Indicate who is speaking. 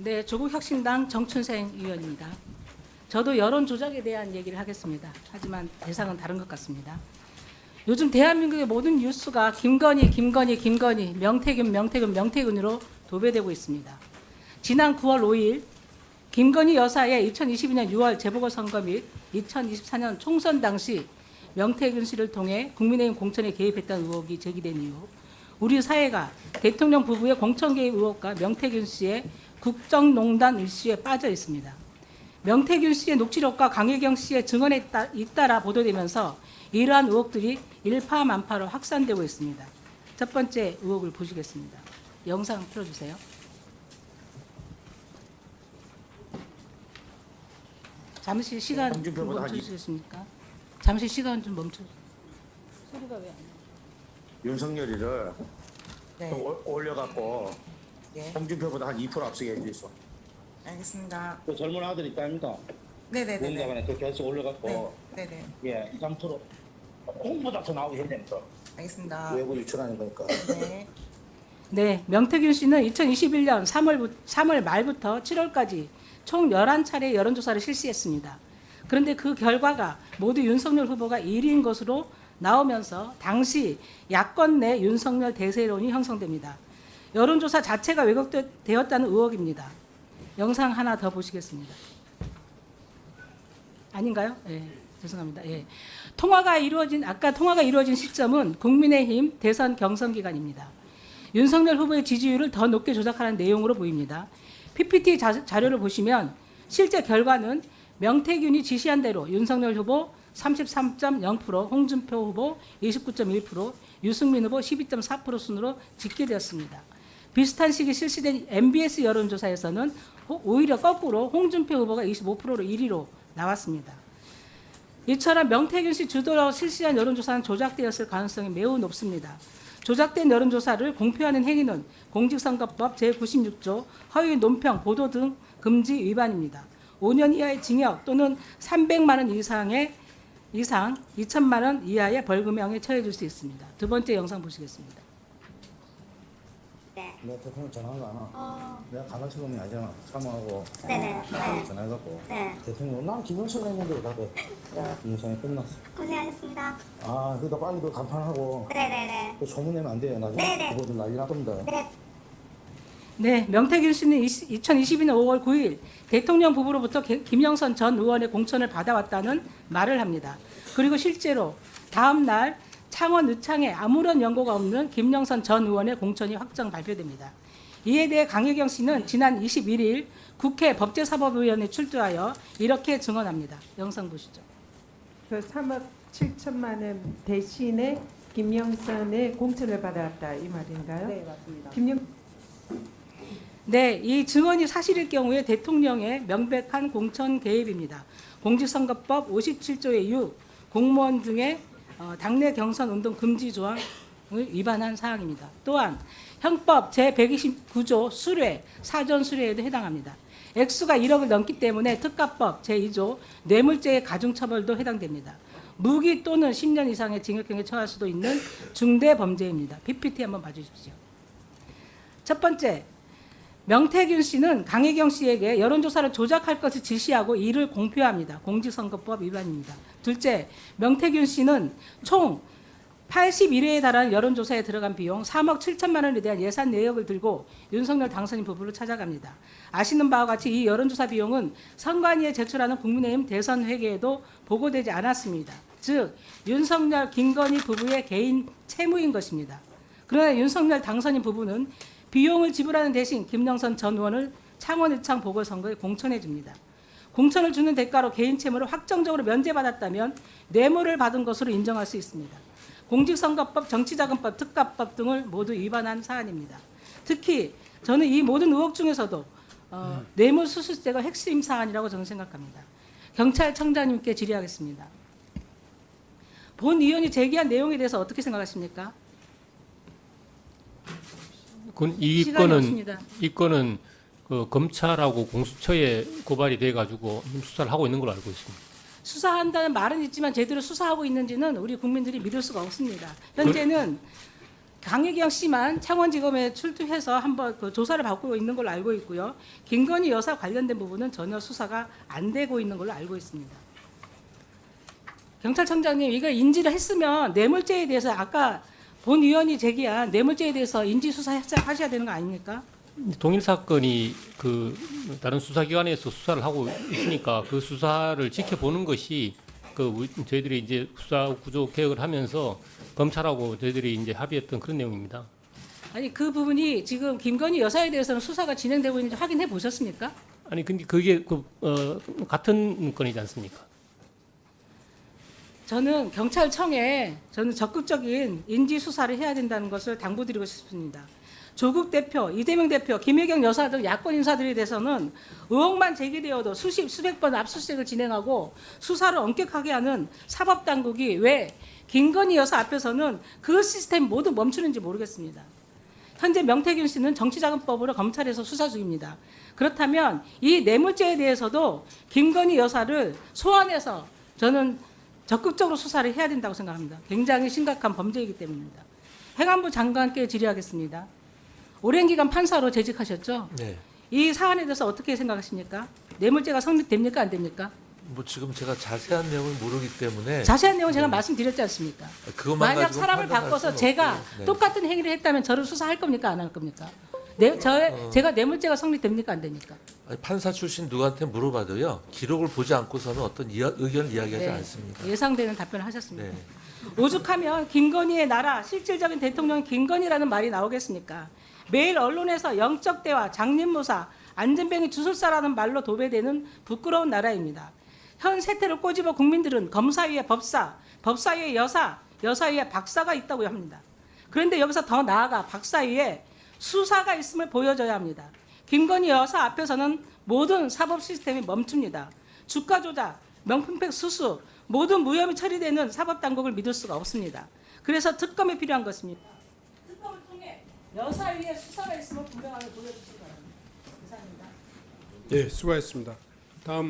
Speaker 1: 네, 조국혁신당 정춘생 의원입니다. 저도 여론 조작에 대한 얘기를 하겠습니다. 하지만 대상은 다른 것 같습니다. 요즘 대한민국의 모든 뉴스가 김건희, 명태균으로 도배되고 있습니다. 지난 9월 5일 김건희 여사의 2022년 6월 재보궐선거 및 2024년 총선 당시 명태균 씨를 통해 국민의힘 공천에 개입했다는 의혹이 제기된 이후 우리 사회가 대통령 부부의 공천 개입 의혹과 명태균 씨의 국정농단 이슈에 빠져 있습니다. 명태균 씨의 녹취록과 강혜경 씨의 증언에 잇따라 보도되면서 이러한 의혹들이 일파만파로 확산되고 있습니다. 첫 번째 의혹을 보시겠습니다. 영상 틀어주세요. 잠시 시간 좀 멈춰주시겠습니까? 잠시 시간 좀 멈춰. 소리가 왜 안 나요?
Speaker 2: 윤석열이를
Speaker 3: 네.
Speaker 2: 좀 올려갖고
Speaker 3: 예.
Speaker 2: 홍준표보다 한 2% 앞서게 해주소.
Speaker 3: 알겠습니다.
Speaker 2: 그 젊은 아들 있다 아닙니까?
Speaker 3: 네네네.
Speaker 2: 뭔가간에 그 계속 올려갖고
Speaker 3: 네네.
Speaker 2: 예, 2, 3% 홍보다 더 나오게 해야 됩니다.
Speaker 3: 알겠습니다.
Speaker 2: 외부 유출하는 거니까.
Speaker 3: 네.
Speaker 1: 네, 명태균 씨는 2021년 3월 말부터 7월까지 총 11차례 여론조사를 실시했습니다. 그런데 그 결과가 모두 윤석열 후보가 1위인 것으로 나오면서 당시 야권 내 윤석열 대세론이 형성됩니다. 여론조사 자체가 왜곡되었다는 의혹입니다. 영상 하나 더 보시겠습니다. 아닌가요? 예, 죄송합니다. 예. 아까 통화가 이루어진 시점은 국민의힘 대선 경선 기간입니다. 윤석열 후보의 지지율을 더 높게 조작하는 내용으로 보입니다. PPT 자료를 보시면 실제 결과는 명태균이 지시한 대로 윤석열 후보 33.0%, 홍준표 후보 29.1%, 유승민 후보 12.4% 순으로 집계되었습니다. 비슷한 시기 실시된 MBS 여론조사에서는 오히려 거꾸로 홍준표 후보가 25%로 1위로 나왔습니다. 이처럼 명태균 씨 주도로 실시한 여론조사는 조작되었을 가능성이 매우 높습니다. 조작된 여론조사를 공표하는 행위는 공직선거법 제96조 허위 논평, 보도 등 금지 위반입니다. 5년 이하의 징역 또는 300만 원 이상 2천만 원 이하의 벌금형에 처해질 수 있습니다. 두 번째 영상 보시겠습니다.
Speaker 4: 네.
Speaker 2: 내가 대통령 전화가 안 와. 내가 가만치고는 아니잖아. 사모하고
Speaker 4: 네네.
Speaker 2: 전화해갖고
Speaker 4: 네.
Speaker 2: 대통령 난 김영철 했는데 왜 답해? 김영철이 끝났어.
Speaker 4: 고생하셨습니다.
Speaker 2: 아, 그러다 빨리 그 간판하고
Speaker 4: 네네네.
Speaker 2: 그 소문내면 안 돼요. 나중에
Speaker 4: 네네.
Speaker 2: 그거들 난리 날 겁니다.
Speaker 4: 네.
Speaker 1: 네, 명태균 씨는 2022년 5월 9일 대통령 부부로부터 김영선 전 의원의 공천을 받아왔다는 말을 합니다. 그리고 실제로 다음 날 창원 의창에 아무런 연고가 없는 김영선 전 의원의 공천이 확정 발표됩니다. 이에 대해 강혜경 씨는 지난 21일 국회 법제사법위원회에 출두하여 이렇게 증언합니다. 영상 보시죠.
Speaker 5: 그 3억 7천만 원 대신에 김영선의 공천을 받아왔다 이 말인가요?
Speaker 3: 네, 맞습니다.
Speaker 1: 네, 이 증언이 사실일 경우에 대통령의 명백한 공천 개입입니다. 공직선거법 57조의 6, 공무원 등의 당내 경선 운동 금지 조항을 위반한 사항입니다. 또한 형법 제129조 수뢰, 사전 수뢰에도 해당합니다. 액수가 1억을 넘기 때문에 특가법 제2조 뇌물죄의 가중처벌도 해당됩니다. 무기 또는 10년 이상의 징역형에 처할 수도 있는 중대 범죄입니다. PPT 한번 봐주십시오. 첫 번째, 명태균 씨는 강혜경 씨에게 여론조사를 조작할 것을 지시하고 이를 공표합니다. 공직선거법 위반입니다. 둘째, 명태균 씨는 총 81회에 달하는 여론조사에 들어간 비용 3억 7천만 원에 대한 예산 내역을 들고 윤석열 당선인 부부를 찾아갑니다. 아시는 바와 같이 이 여론조사 비용은 선관위에 제출하는 국민의힘 대선 회계에도 보고되지 않았습니다. 즉 윤석열, 김건희 부부의 개인 채무인 것입니다. 그러나 윤석열 당선인 부부는 비용을 지불하는 대신 김영선 전 의원을 창원 의창 보궐선거에 공천해 줍니다. 공천을 주는 대가로 개인 채무를 확정적으로 면제받았다면 뇌물을 받은 것으로 인정할 수 있습니다. 공직선거법, 정치자금법, 특가법 등을 모두 위반한 사안입니다. 특히 저는 이 모든 의혹 중에서도 뇌물수수죄가 핵심 사안이라고 저는 생각합니다. 경찰청장님께 질의하겠습니다. 본 의원이 제기한 내용에 대해서 어떻게 생각하십니까?
Speaker 6: 이 건은 그 검찰하고 공수처에 고발이 돼가지고 수사를 하고 있는 걸로 알고 있습니다.
Speaker 1: 수사한다는 말은 있지만 제대로 수사하고 있는지는 우리 국민들이 믿을 수가 없습니다. 현재는 강혜경 씨만 창원지검에 출두해서 한번 그 조사를 받고 있는 걸로 알고 있고요. 김건희 여사 관련된 부분은 전혀 수사가 안 되고 있는 걸로 알고 있습니다. 경찰청장님, 이거 인지를 했으면 뇌물죄에 대해서 아까 본 의원이 제기한 뇌물죄에 대해서 인지 수사하셔야 되는 거 아닙니까?
Speaker 6: 동일 사건이 그 다른 수사기관에서 수사를 하고 있으니까 그 수사를 지켜보는 것이 저희들이 이제 수사 구조 개혁을 하면서 검찰하고 저희들이 이제 합의했던 그런 내용입니다.
Speaker 1: 아니 그 부분이 지금 김건희 여사에 대해서는 수사가 진행되고 있는지 확인해 보셨습니까?
Speaker 6: 아니 근데 그게 같은 건이지 않습니까?
Speaker 1: 저는 경찰청에 저는 적극적인 인지 수사를 해야 된다는 것을 당부드리고 싶습니다. 조국 대표, 이재명 대표, 김혜경 여사 등 야권 인사들에 대해서는 의혹만 제기되어도 수백 번 압수수색을 진행하고 수사를 엄격하게 하는 사법당국이 왜 김건희 여사 앞에서는 그 시스템 모두 멈추는지 모르겠습니다. 현재 명태균 씨는 정치자금법으로 검찰에서 수사 중입니다. 그렇다면 이 뇌물죄에 대해서도 김건희 여사를 소환해서 저는 적극적으로 수사를 해야 된다고 생각합니다. 굉장히 심각한 범죄이기 때문입니다. 행안부 장관께 질의하겠습니다. 오랜 기간 판사로 재직하셨죠?
Speaker 4: 네.
Speaker 1: 이 사안에 대해서 어떻게 생각하십니까? 뇌물죄가 성립됩니까? 안 됩니까?
Speaker 4: 뭐 지금 제가 자세한 내용을 모르기 때문에
Speaker 1: 자세한 내용은 제가 말씀드렸지 않습니까?
Speaker 4: 그것만
Speaker 1: 만약
Speaker 4: 가지고
Speaker 1: 사람을
Speaker 4: 판단할
Speaker 1: 바꿔서
Speaker 4: 수는
Speaker 1: 제가
Speaker 4: 없고요. 네.
Speaker 1: 똑같은 행위를 했다면 저를 수사할 겁니까? 안 할 겁니까? 제가 뇌물죄가 성립됩니까? 안 됩니까?
Speaker 4: 아니, 판사 출신 누구한테 물어봐도요 기록을 보지 않고서는 어떤 의견을 이야기하지
Speaker 1: 네,
Speaker 4: 않습니다.
Speaker 1: 예상되는 답변을 하셨습니다.
Speaker 4: 네.
Speaker 1: 오죽하면 김건희의 나라, 실질적인 대통령 김건희라는 말이 나오겠습니까? 매일 언론에서 영적 대화, 장님무사, 안전병이 주술사라는 말로 도배되는 부끄러운 나라입니다. 현 세태를 꼬집어 국민들은 검사 위에 법사, 법사 위에 여사, 여사 위에 박사가 있다고 합니다. 그런데 여기서 더 나아가 박사 위에 수사가 있음을 보여줘야 합니다. 김건희 여사 앞에서는 모든 사법 시스템이 멈춥니다. 주가 조작, 명품백 수수, 모든 무혐의 처리되는 사법당국을 믿을 수가 없습니다. 그래서 특검이 필요한 것입니다. 특검을 통해 여사 위에 수사가 있음을 분명하게 보여주시기 바랍니다. 감사합니다.
Speaker 7: 예, 수고하셨습니다. 다음